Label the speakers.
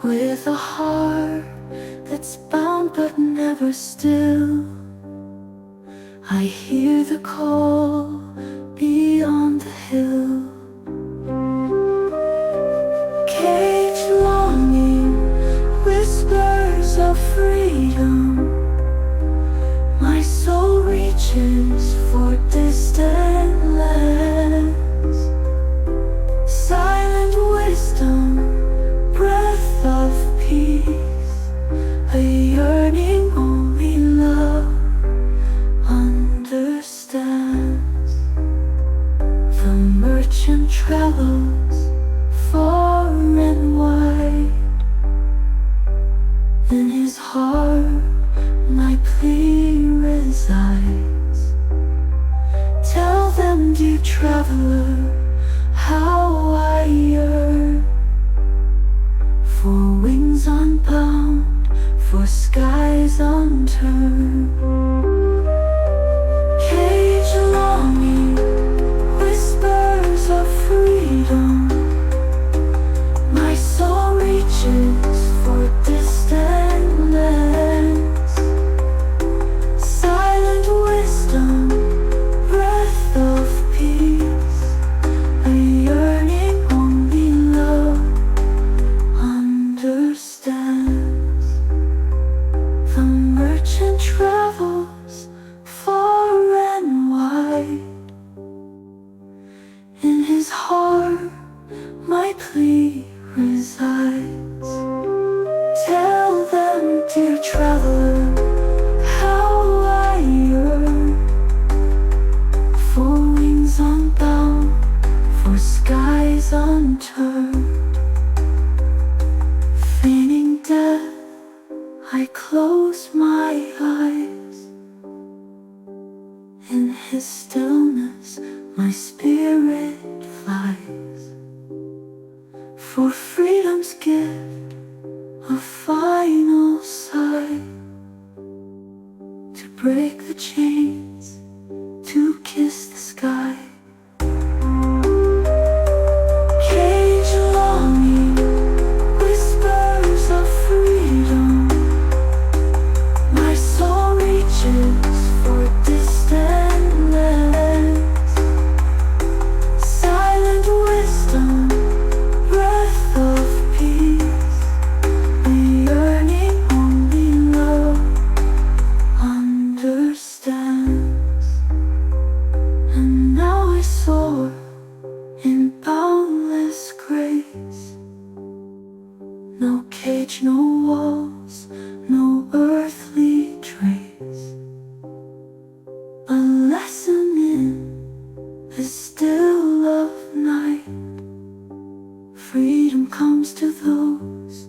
Speaker 1: with a heart that's bound but never still. I hear the call beyond the hill. Cage longing, whispers of freedom. My soul reaches for distant lands. Silent wisdom, breath of peace, a yearning only love understands. The merchant travels far and wide. In his heart my plea resides. Tell them, dear traveler, how I yearn for wings unbound, for skies unturned. Cage longing, whispers of freedom. My soul reaches for distant lands. Silent wisdom, breath of peace, a yearning only love understands. The merchant travels far and wide. In his heart my plea resides. Tell them, dear traveler, how I yearn for wings unbound, for skies unturned. Feigning death, I close my eyes. In his stillness my spirit flies, for freedom's gift, a final sigh, to break the chains, to kiss the sky. Cage longing, whispers of freedom. My soul reaches for distant lands. Silent wisdom, breath of peace, a yearning only love understands. And now I soar in boundless grace. No cage, no walls, no earthly trace. A lesson in the still of night. Freedom comes to those